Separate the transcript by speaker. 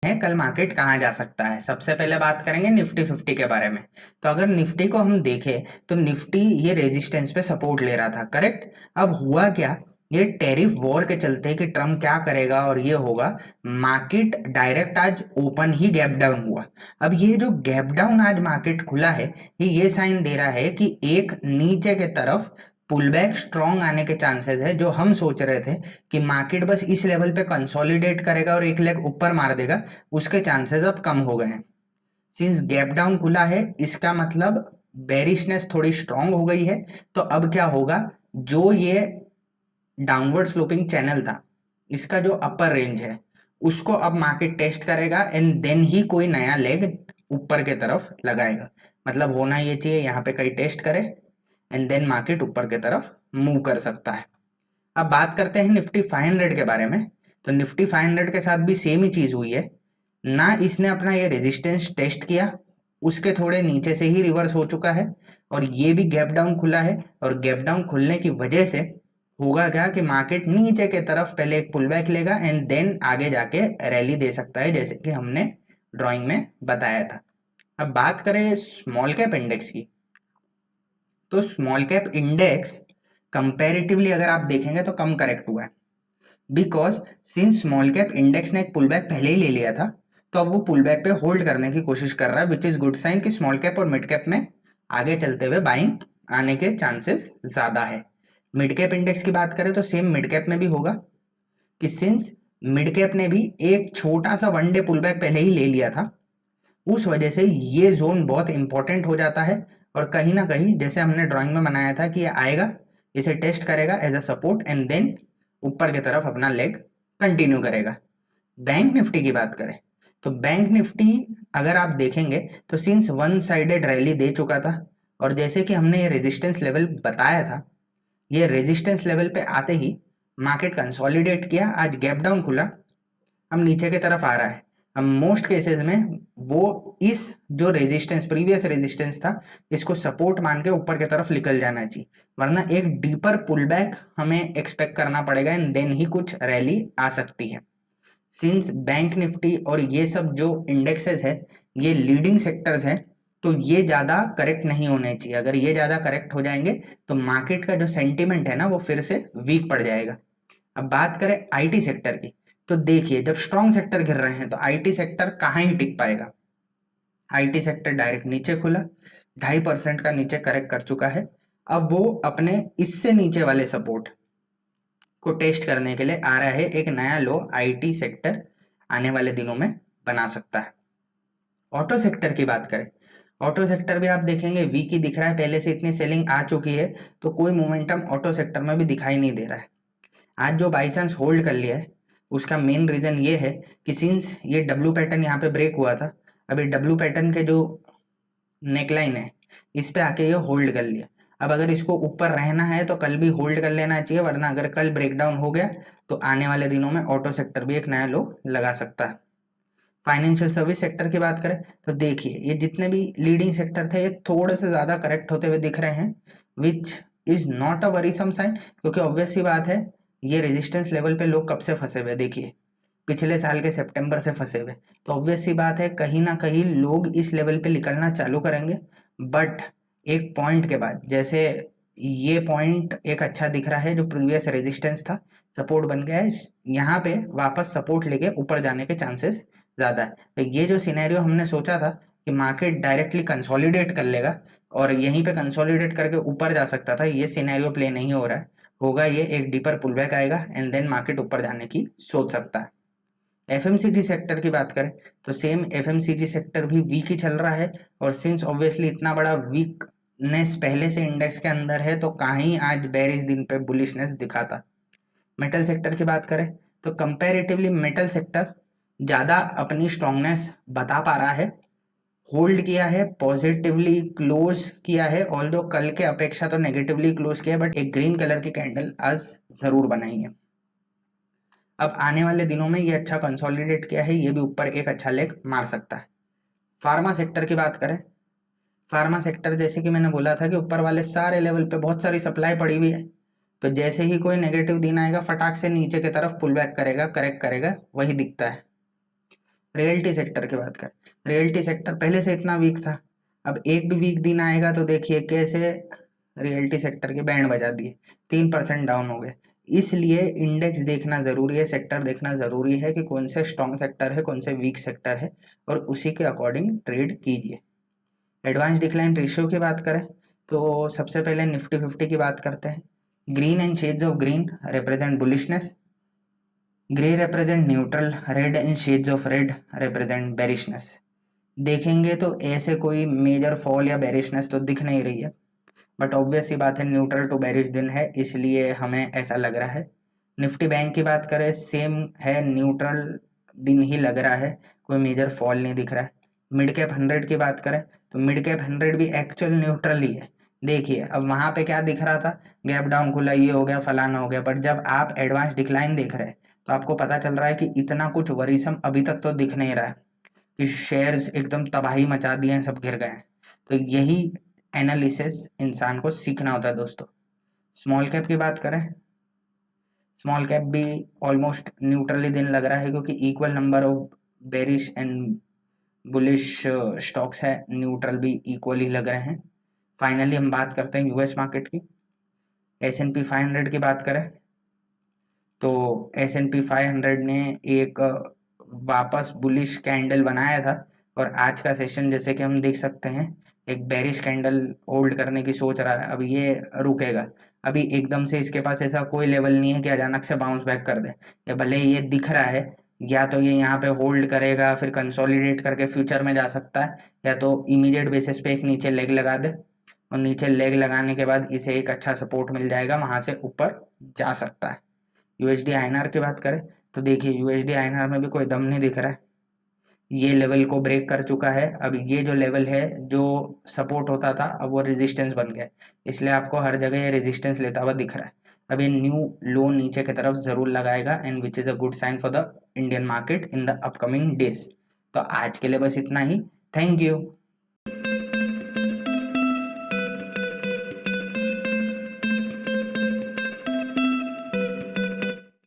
Speaker 1: है कल मार्केट कहाँ जा सकता है। सबसे पहले बात करेंगे निफ्टी 50 के बारे में। तो अगर निफ्टी को हम देखें तो निफ्टी ये रेजिस्टेंस पे सपोर्ट ले रहा था, करेक्ट। अब हुआ क्या, ये टैरिफ वॉर के चलते कि ट्रम्प क्या करेगा और ये होगा, मार्केट डायरेक्ट आज ओपन ही गैप डाउन हुआ। अब ये जो गैप डाउन आज मार्केट खुला है, ये साइन दे रहा है कि एक नीचे के तरफ पुल बैक स्ट्रॉन्ग आने के चांसेस है। जो हम सोच रहे थे कि मार्केट बस इस लेवल पे कंसोलिडेट करेगा और एक लेग ऊपर मार देगा, उसके चांसेस अब कम हो गए हैं। सिंस गैप डाउन खुला है, इसका मतलब बेरिशनेस थोड़ी स्ट्रांग हो गई है। तो अब क्या होगा, जो ये डाउनवर्ड स्लोपिंग चैनल था, इसका जो अपर रेंज है, उसको अब मार्केट टेस्ट करेगा एंड देन ही कोई नया लेग ऊपर के तरफ लगाएगा। मतलब होना ये चाहिए यहाँ पे कहीं टेस्ट करे एंड देन मार्केट ऊपर के तरफ मूव कर सकता है। अब बात करते हैं निफ्टी 500 के बारे में। तो निफ्टी 500 के साथ भी सेम ही चीज हुई है ना, इसने अपना ये रेजिस्टेंस टेस्ट किया, उसके थोड़े नीचे से ही रिवर्स हो चुका है और ये भी गैप डाउन खुला है। और गैप डाउन खुलने की वजह से होगा क्या कि मार्केट नीचे के तरफ पहले एक पुल बैक लेगा एंड देन आगे जाके रैली दे सकता है, जैसे कि हमने ड्राइंग में बताया था। अब बात करें स्मॉल कैप इंडेक्स की, तो स्मॉल कैप इंडेक्स कंपैरेटिवली अगर आप देखेंगे तो कम करेक्ट हुआ है, because since small cap index ने एक पुल बैक पहले ही ले लिया था, तो अब वो पुल बैक पे होल्ड करने की कोशिश कर रहा है, विच इज गुड साइन कि स्मॉल कैप और मिड कैप में आगे चलते हुए बाइंग आने के चांसेस ज्यादा है। मिड कैप इंडेक्स की बात करें तो सेम मिड कैप में भी होगा कि सिंस मिड कैप ने भी एक छोटा सा वन डे पुल बैक पहले ही ले लिया था, उस वजह से ये जोन बहुत इंपॉर्टेंट हो जाता है। और कहीं ना कहीं जैसे हमने ड्राइंग में बनाया था कि ये आएगा, इसे टेस्ट करेगा as a support and then ऊपर की तरफ अपना लेग कंटिन्यू करेगा। बैंक निफ्टी की बात करें तो बैंक निफ्टी अगर आप देखेंगे तो सिंस वन साइडेड रैली दे चुका था, और जैसे कि हमने ये रेजिस्टेंस लेवल बताया था, ये रेजिस्टेंस लेवल पे आते ही मार्केट कंसोलिडेट किया, आज गैप डाउन खुला, हम नीचे की तरफ आ रहा है। हम मोस्ट केसेस में वो इस जो रेजिस्टेंस प्रीवियस रेजिस्टेंस था, इसको सपोर्ट मान के ऊपर की तरफ निकल जाना चाहिए, वरना एक डीपर पुल बैक हमें एक्सपेक्ट करना पड़ेगा एंड देन ही कुछ रैली आ सकती है। सिंस बैंक निफ्टी और ये सब जो इंडेक्सेस है ये लीडिंग सेक्टर्स हैं, तो ये ज़्यादा करेक्ट नहीं होने चाहिए। अगर ये ज़्यादा करेक्ट हो जाएंगे तो मार्केट का जो सेंटिमेंट है ना, वो फिर से वीक पड़ जाएगा। अब बात करें आईटी सेक्टर की, तो देखिए जब स्ट्रॉन्ग सेक्टर गिर रहे हैं तो आईटी सेक्टर कहाँ ही टिक पाएगा। आईटी सेक्टर डायरेक्ट नीचे खुला, 2.5% का नीचे करेक्ट कर चुका है। अब वो अपने इससे नीचे वाले सपोर्ट को टेस्ट करने के लिए आ रहा है, एक नया लो आईटी सेक्टर आने वाले दिनों में बना सकता है। ऑटो सेक्टर की बात करें, ऑटो सेक्टर भी आप देखेंगे वीक ही दिख रहा है, पहले से इतनी सेलिंग आ चुकी है तो कोई मोमेंटम ऑटो सेक्टर में भी दिखाई नहीं दे रहा है। आज जो बाई चांस होल्ड कर लिया है उसका मेन रीजन ये है कि सिंस ये डब्ल्यू पैटर्न यहाँ पे ब्रेक हुआ था, अभी डब्ल्यू पैटर्न के जो नेकलाइन है इस पे आके ये होल्ड कर लिया। अब अगर इसको ऊपर रहना है तो कल भी होल्ड कर लेना चाहिए, वरना अगर कल ब्रेकडाउन हो गया तो आने वाले दिनों में ऑटो सेक्टर भी एक नया लो लगा सकता है। फाइनेंशियल सर्विस सेक्टर की बात करें तो देखिए ये जितने भी लीडिंग सेक्टर थे ये थोड़े से ज्यादा करेक्ट होते हुए दिख रहे हैं, which is not a worrisome sign, क्योंकि ऑब्वियस सी बात है ये रेजिस्टेंस लेवल पे लोग कब से फंसे हुए, देखिए पिछले साल के सितंबर से फंसे हुए। तो ऑब्वियस सी बात है कहीं ना कहीं लोग इस लेवल पे निकलना चालू करेंगे, बट एक पॉइंट के बाद, जैसे ये पॉइंट एक अच्छा दिख रहा है जो प्रीवियस रेजिस्टेंस था, सपोर्ट बन गया है, यहाँ पे वापस सपोर्ट लेके ऊपर जाने के चांसेस ज़्यादा है। तो ये जो सिनेरियो हमने सोचा था कि मार्केट डायरेक्टली कंसोलिडेट कर लेगा और यहीं पे कंसोलिडेट करके ऊपर जा सकता था, ये सिनेरियो प्ले नहीं हो रहा है। होगा ये एक डीपर पुलबैक आएगा एंड देन मार्केट ऊपर जाने की सोच सकता है। एफएमसीजी सेक्टर की बात करें तो सेम एफएमसीजी सेक्टर भी वीक ही चल रहा है, और सिंस ऑब्वियसली इतना बड़ा वीकनेस पहले से इंडेक्स के अंदर है तो कहीं आज बेरिश दिन पे बुलिशनेस दिखाता। मेटल सेक्टर की बात करें तो कंपैरेटिवली मेटल सेक्टर ज़्यादा अपनी स्ट्रांगनेस बता पा रहा है, होल्ड किया है, पॉजिटिवली क्लोज किया है, ऑल्दो कल के अपेक्षा तो नेगेटिवली क्लोज किया, बट एक ग्रीन कलर की कैंडल आज जरूर बनाई है। अब आने वाले दिनों में ये अच्छा कंसोलिडेट किया है, ये भी ऊपर एक अच्छा लेग मार सकता है। फार्मा सेक्टर की बात करें, फार्मा सेक्टर जैसे कि मैंने बोला था कि ऊपर वाले सारे लेवल पे बहुत सारी सप्लाई पड़ी हुई है, तो जैसे ही कोई नेगेटिव दिन आएगा फटाक से नीचे की तरफ पुल बैक करेगा, करेक्ट करेगा, वही दिखता है। रियल्टी सेक्टर की बात करें, रियल्टी सेक्टर पहले से इतना वीक था, अब एक भी वीक दिन आएगा तो देखिए कैसे रियल्टी सेक्टर के बैंड बजा दिए, 3% डाउन हो गए। इसलिए इंडेक्स देखना जरूरी है, सेक्टर देखना जरूरी है कि कौन से स्ट्रॉन्ग सेक्टर है, कौन से वीक सेक्टर है, और उसी के अकॉर्डिंग ट्रेड कीजिए। एडवांस डिक्लाइन रेशियो की बात करें तो सबसे पहले निफ्टी 50 की बात करते हैं। Green and shades of green represent bullishness, grey represent neutral, red and shades of red represent bearishness. देखेंगे तो ऐसे कोई मेजर फॉल या बेरिशनेस तो दिख नहीं रही है, बट ऑब्वियस सी बात है न्यूट्रल टू बेरिश दिन है, इसलिए हमें ऐसा लग रहा है। निफ्टी बैंक की बात करें सेम है, न्यूट्रल दिन ही लग रहा है, कोई मेजर फॉल नहीं दिख रहा है। मिड कैप 100 की बात करें तो मिड कैप 100 भी एक्चुअल न्यूट्रल ही है। देखिए अब वहां पे क्या दिख रहा था, गैप डाउन खुला, ये हो गया फलाना हो गया, बट जब आप एडवांस डिक्लाइन देख रहे हैं तो आपको पता चल रहा है कि इतना कुछ वरीसम अभी तक तो दिख नहीं रहा है कि शेयर्स एकदम तबाही मचा दिए हैं, सब गिर गए हैं। तो यही एनालिसिस इंसान को सीखना होता है दोस्तों। स्मॉल कैप की बात करें, स्मॉल कैप भी ऑलमोस्ट न्यूट्रली दिन लग रहा है, क्योंकि equal number of bearish and bullish stocks है, न्यूट्रल भी इक्वल ही लग रहे हैं। फाइनली हम बात करते हैं यूएस मार्केट की। S&P 500 की बात करें तो S&P 500 ने एक वापस बुलिश कैंडल बनाया था, और आज का सेशन जैसे कि हम देख सकते हैं एक बेरिश कैंडल होल्ड करने की सोच रहा है। अब ये रुकेगा, अभी एकदम से इसके पास ऐसा कोई लेवल नहीं है कि अचानक से बाउंस बैक कर दे। या भले ये दिख रहा है, या तो ये यहाँ पे होल्ड करेगा फिर कंसोलिडेट करके फ्यूचर में जा सकता है, या तो इमीडिएट बेसिस पे एक नीचे लेग लगा दे, और नीचे लेग लगाने के बाद इसे एक अच्छा सपोर्ट मिल जाएगा, वहां से ऊपर जा सकता है। यूएसडी आईएनआर की बात करें तो देखिए यूएसडी आईएनआर में भी कोई दम नहीं दिख रहा है, ये लेवल को ब्रेक कर चुका है। अब ये जो लेवल है जो सपोर्ट होता था अब वो रेजिस्टेंस बन गया, इसलिए आपको हर जगह ये रेजिस्टेंस लेता हुआ दिख रहा है। अब ये न्यू लो नीचे की तरफ जरूर लगाएगा, and which is a good sign for the Indian market in the upcoming days. तो आज के लिए बस इतना ही, थैंक यू।